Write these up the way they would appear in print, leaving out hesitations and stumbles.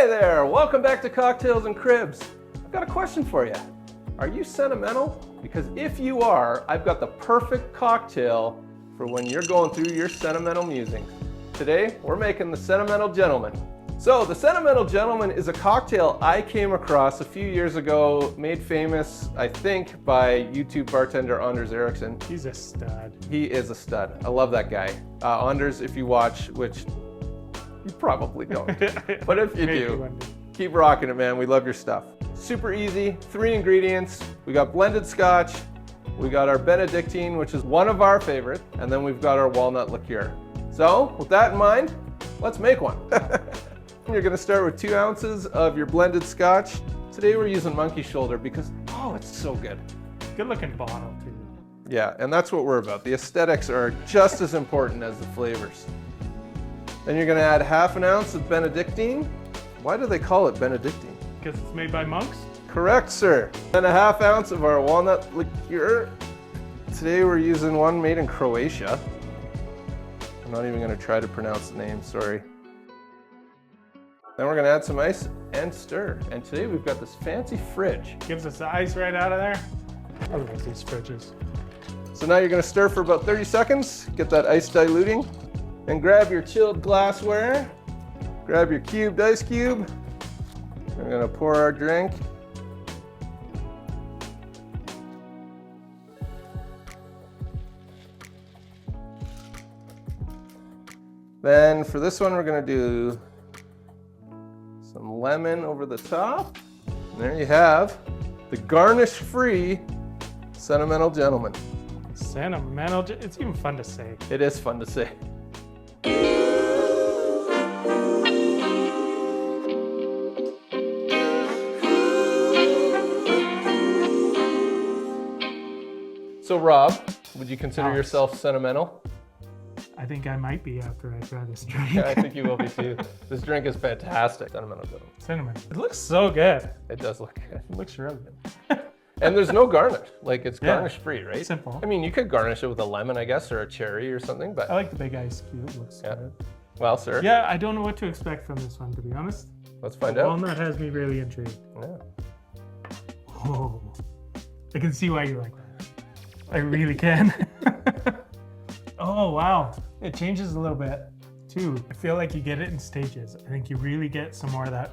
Hey there, welcome back to Cocktails and Cribs. I've got a question for you. Are you sentimental? Because if you are, I've got the perfect cocktail for when you're going through your sentimental musings. Today, we're making the Sentimental Gentleman. So the Sentimental Gentleman is a cocktail I came across a few years ago, made famous, I think, by YouTube bartender Anders Ericsson. He's a stud. He is a stud. I love that guy. Anders, if you watch, which you probably don't, but if you do, keep rocking it, man. We love your stuff. Super easy, 3 ingredients. We got blended Scotch, we got our Bénédictine, which is one of our favorites, and then we've got our Walnut Liqueur. So with that in mind, let's make one. You're gonna start with 2 ounces of your blended Scotch. Today we're using Monkey Shoulder because, oh, it's so good. Good looking bottle too. Yeah, and that's what we're about. The aesthetics are just as important as the flavors. Then you're gonna add 1/2 ounce of Bénédictine. Why do they call it Bénédictine? Because it's made by monks? Correct, sir. Then 1/2 ounce of our Walnut Liqueur. Today we're using one made in Croatia. I'm not even gonna try to pronounce the name, sorry. Then we're gonna add some ice and stir. And today we've got this fancy fridge. Gives us the ice right out of there. I love these fridges. So now you're gonna stir for about 30 seconds, get that ice diluting, and grab your chilled glassware, grab your cubed ice cube. We're gonna pour our drink. Then for this one, we're gonna do some lemon over the top. And there you have the garnish-free Sentimental Gentleman. Sentimental, it's even fun to say. It is fun to say. So Rob, would you consider Alex. yourself sentimental? I think I might be after I try this drink. Yeah, I think you will be too. This drink is fantastic. Sentimental Gentleman. Cinnamon. It looks so good. It does look good. It looks real good. And there's no garnish. Like, it's Yeah. garnish free, right? Simple. I mean, you could garnish it with a lemon, I guess, or a cherry or something, but I like the big ice cube. It looks Yeah. good. well, sir, Yeah, I don't know what to expect from this one, to be honest. let's find out. Walnut has me really intrigued. Yeah. Oh, I can see why you like that. I really can. Oh, wow. It changes a little bit too. I feel like you get it in stages. I think you really get some more of that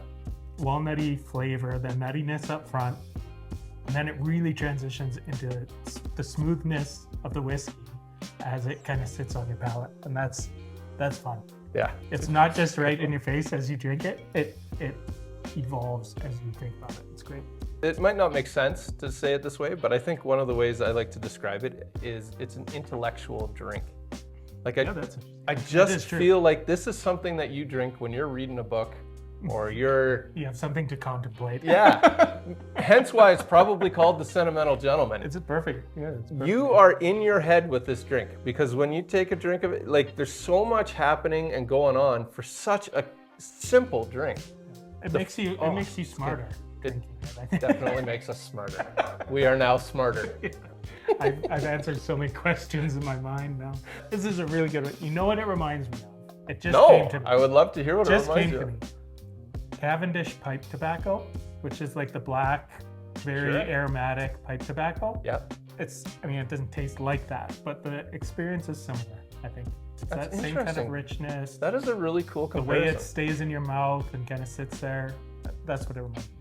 walnutty flavor, the nuttiness up front, and then it really transitions into the smoothness of the whiskey as it kind of sits on your palate, and that's fun. Yeah. It's not just right in your face as you drink it. It evolves as you think about it. It's great. It might not make sense to say it this way, but I think one of the ways I like to describe it is it's an intellectual drink. Like Yeah, that's I That is just true. feel like this is something that you drink when you're reading a book or you're, you have something to contemplate. yeah. Hence why it's probably called the Sentimental Gentleman. It's a perfect. Yeah, it's perfect. You are in your head with this drink because when you take a drink of it, like there's so much happening and going on for such a simple drink. It makes you smarter. It drinking it, I think. definitely makes us smarter. We are now smarter. I've answered so many questions in my mind now. This is a really good one. You know what it reminds me of? It just came No, to me. I would love to hear what it just reminds came you to of. me. Cavendish pipe tobacco, which is like the black, very Sure. aromatic pipe tobacco. Yep. I mean, it doesn't taste like that, but the experience is similar, I think. It's That's that same kind of interesting. richness. That is a really cool The way comparison. it stays in your mouth and kind of sits there. That's what it reminds me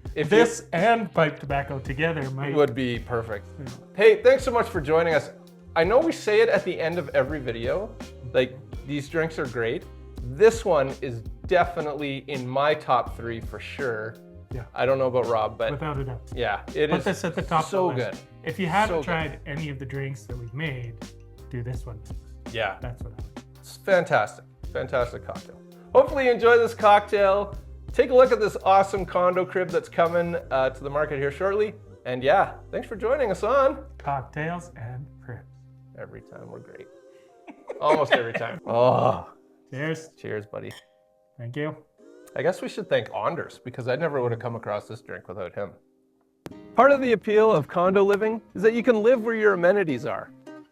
of. If This and pipe tobacco together might. would be perfect. Hey, thanks so much for joining us. I know we say it at the end of every video, like these drinks are great. This one is definitely in my top 3 for sure. Yeah. I don't know about Rob, but Without a doubt. yeah, it Put is this at the top so of the list. good. If you haven't So good. tried any of the drinks that we've made, do this one. Yeah, That's what I would. it's fantastic. Fantastic cocktail. Hopefully you enjoy this cocktail. Take a look at this awesome condo crib that's coming to the market here shortly. And yeah, thanks for joining us on Cocktails and cribs. Every Time We're Great. Almost every time. Oh, Cheers. cheers, buddy. Thank you. I guess we should thank Anders because I never would have come across this drink without him. Part of the appeal of condo living is that you can live where your amenities are.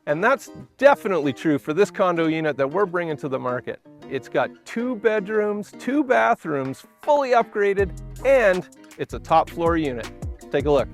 And that's definitely true for this condo unit that we're bringing to the market. It's got 2 bedrooms, 2 bathrooms, fully upgraded, and it's a top floor unit. Take a look.